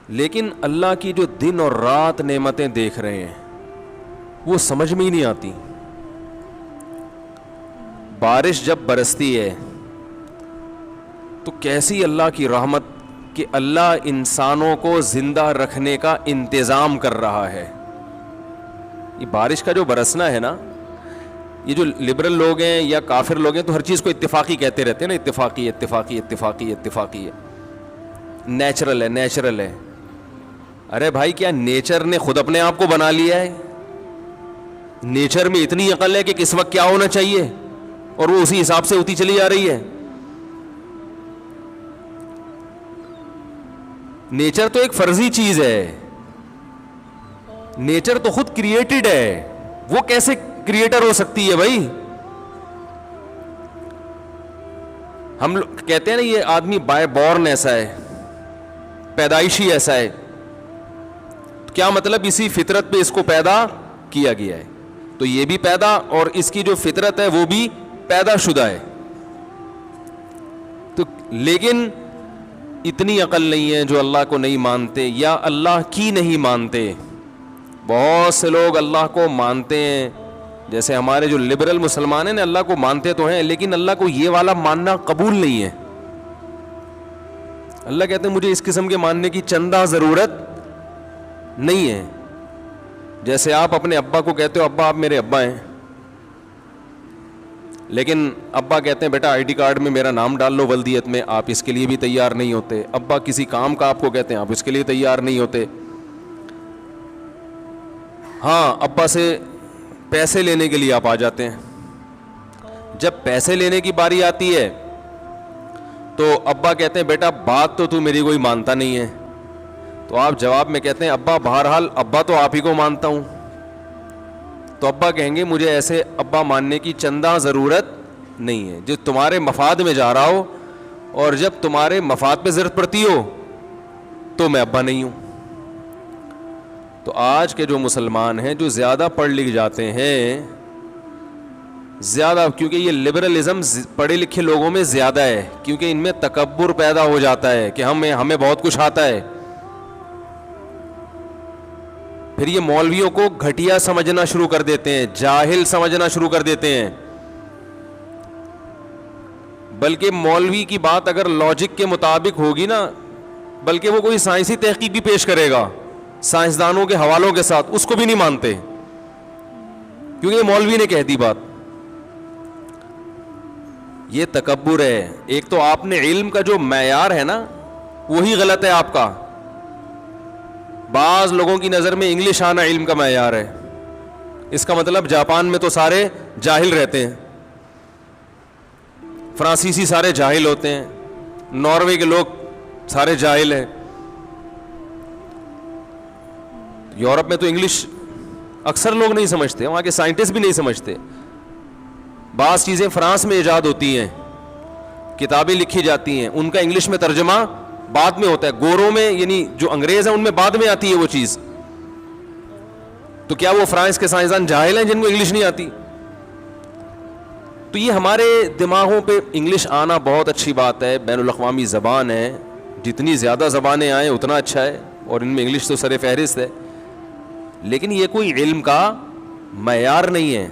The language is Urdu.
لیکن اللہ کی جو دن اور رات نعمتیں دیکھ رہے ہیں وہ سمجھ میں ہی نہیں آتی. بارش جب برستی ہے تو کیسی اللہ کی رحمت کہ اللہ انسانوں کو زندہ رکھنے کا انتظام کر رہا ہے. یہ بارش کا جو برسنا ہے نا, یہ جو لبرل لوگ ہیں یا کافر لوگ ہیں تو ہر چیز کو اتفاقی کہتے رہتے ہیں نا, اتفاقی اتفاقی اتفاقی اتفاقی ہے, نیچرل ہے نیچرل ہے. ارے بھائی کیا نیچر نے خود اپنے آپ کو بنا لیا ہے؟ نیچر میں اتنی عقل ہے کہ کس وقت کیا ہونا چاہیے اور وہ اسی حساب سے ہوتی چلی جا رہی ہے. نیچر تو ایک فرضی چیز ہے, نیچر تو خود کریٹڈ ہے, وہ کیسے کریٹر ہو سکتی ہے بھائی؟ ہم لوگ کہتے ہیں نا یہ آدمی بائی بورن ایسا ہے, پیدائشی ایسا ہے. کیا مطلب؟ اسی فطرت پہ اس کو پیدا کیا گیا ہے. تو یہ بھی پیدا اور اس کی جو فطرت ہے وہ بھی پیدا شدہ ہے. تو لیکن اتنی عقل نہیں ہے جو اللہ کو نہیں مانتے یا اللہ کی نہیں مانتے. بہت سے لوگ اللہ کو مانتے ہیں, جیسے ہمارے جو لبرل مسلمان ہیں نا, اللہ کو مانتے تو ہیں لیکن اللہ کو یہ والا ماننا قبول نہیں ہے. اللہ کہتے ہیں مجھے اس قسم کے ماننے کی چندہ ضرورت نہیں ہے. جیسے آپ اپنے ابا کو کہتے ہو ابا آپ میرے ابا ہیں, لیکن ابا کہتے ہیں بیٹا آئی ڈی کارڈ میں میرا نام ڈال لو ولدیت میں, آپ اس کے لیے بھی تیار نہیں ہوتے. ابا کسی کام کا آپ کو کہتے ہیں, آپ اس کے لیے تیار نہیں ہوتے. ہاں ابا سے پیسے لینے کے لیے آپ آ جاتے ہیں. جب پیسے لینے کی باری آتی ہے تو ابا کہتے ہیں بیٹا بات تو میری کوئی مانتا نہیں ہے. تو آپ جواب میں کہتے ہیں ابا بہرحال ابا تو آپ ہی کو مانتا ہوں. تو ابا کہیں گے مجھے ایسے ابا ماننے کی چندہ ضرورت نہیں ہے, جو تمہارے مفاد میں جا رہا ہو, اور جب تمہارے مفاد پہ ضرورت پڑتی ہو تو میں ابا نہیں ہوں. تو آج کے جو مسلمان ہیں جو زیادہ پڑھ لکھ جاتے ہیں, زیادہ, کیونکہ یہ لبرلزم پڑھے لکھے لوگوں میں زیادہ ہے, کیونکہ ان میں تکبر پیدا ہو جاتا ہے کہ ہمیں بہت کچھ آتا ہے. پھر یہ مولویوں کو گھٹیا سمجھنا شروع کر دیتے ہیں, جاہل سمجھنا شروع کر دیتے ہیں. بلکہ مولوی کی بات اگر لاجک کے مطابق ہوگی نا, بلکہ وہ کوئی سائنسی تحقیق بھی پیش کرے گا سائنسدانوں کے حوالوں کے ساتھ, اس کو بھی نہیں مانتے کیونکہ یہ مولوی نے کہہ دی بات. یہ تکبر ہے. ایک تو آپ نے علم کا جو معیار ہے نا وہی غلط ہے آپ کا. بعض لوگوں کی نظر میں انگلش آنا علم کا معیار ہے. اس کا مطلب جاپان میں تو سارے جاہل رہتے ہیں, فرانسیسی سارے جاہل ہوتے ہیں, ناروے کے لوگ سارے جاہل ہیں. یورپ میں تو انگلش اکثر لوگ نہیں سمجھتے, وہاں کے سائنٹسٹ بھی نہیں سمجھتے. بعض چیزیں فرانس میں ایجاد ہوتی ہیں, کتابیں لکھی جاتی ہیں, ان کا انگلش میں ترجمہ بعد میں ہوتا ہے. گوروں میں یعنی جو انگریز ہیں ان میں بعد میں آتی ہے وہ چیز. تو کیا وہ فرانس کے سائنسدان جاہل ہیں جن کو انگلش نہیں آتی؟ تو یہ ہمارے دماغوں پہ انگلش آنا بہت اچھی بات ہے, بین الاقوامی زبان ہے, جتنی زیادہ زبانیں آئیں اتنا اچھا ہے, اور ان میں انگلش تو سر فہرست ہے. لیکن یہ کوئی علم کا معیار نہیں ہے.